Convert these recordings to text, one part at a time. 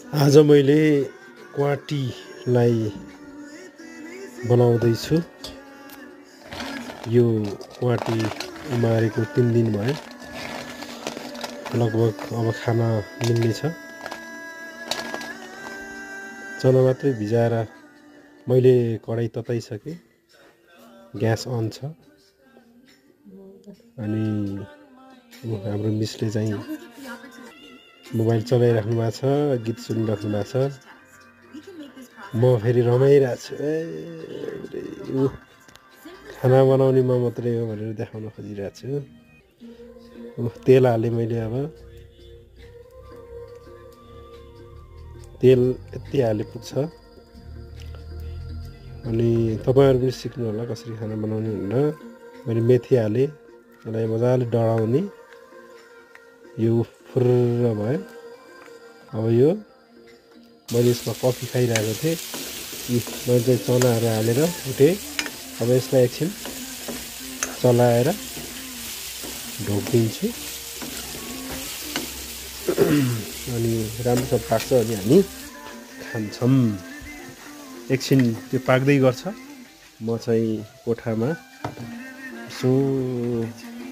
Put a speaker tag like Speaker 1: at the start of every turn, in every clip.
Speaker 1: आज मैले क्वाटीलाई बनाउँदैछु। यो क्वाटी उमारेको 3 दिन भयो। लगभग अब खान मिल्नेछ। चना मात्रै भिजाएर मैले कडाई तताइसकेँ। ग्यास अन छ। अनि हाम्रो मिसले चाहिँ मोबाइल चलाइराख्नु भएको छ, गीत सुनिराख्नु भएको छ। म फेरि रमाइरहेको छु। खाना बनाउने म मात्रै हो भनेर देखाउन खोजिरहेको छु। तेल हालेँ मैले। अब तेल यति हाले पुग्छ। अनि तपाईँहरू पनि सिक्नु होला कसरी खाना बनाउने भनेर। मैले मेथी हालेँ, यसलाई मजाले डढाउने। यो फुर्र भयो। अब यो मैले यसमा कफी खाइरहेको थिएँ। मैले चाहिँ चनाहरू हालेर उठेँ। अब यसलाई एकछिन चलाएर ढोकिदिन्छु। अनि राम्रोसँग पाक्छ अनि हामी खान्छौँ। एकछिन त्यो पाक्दै गर्छ। म चाहिँ कोठामा यसो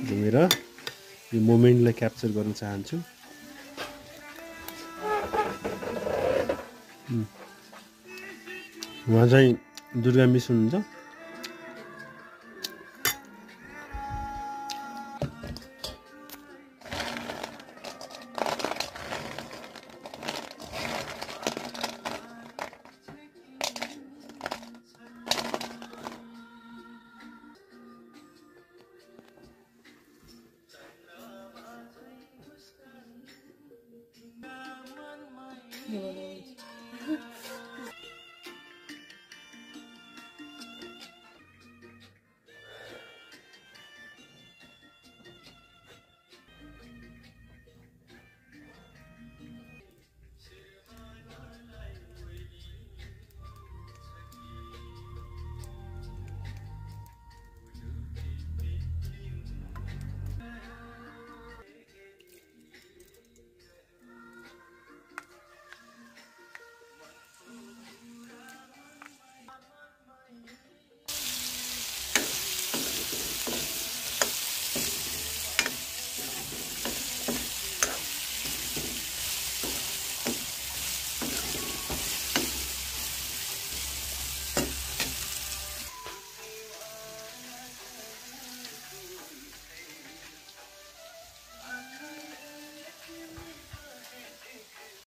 Speaker 1: घुमेर यो मोमेन्टलाई क्याप्चर गर्न चाहन्छु। उहाँ चाहिँ दुर्गा मिस हुनुहुन्छ।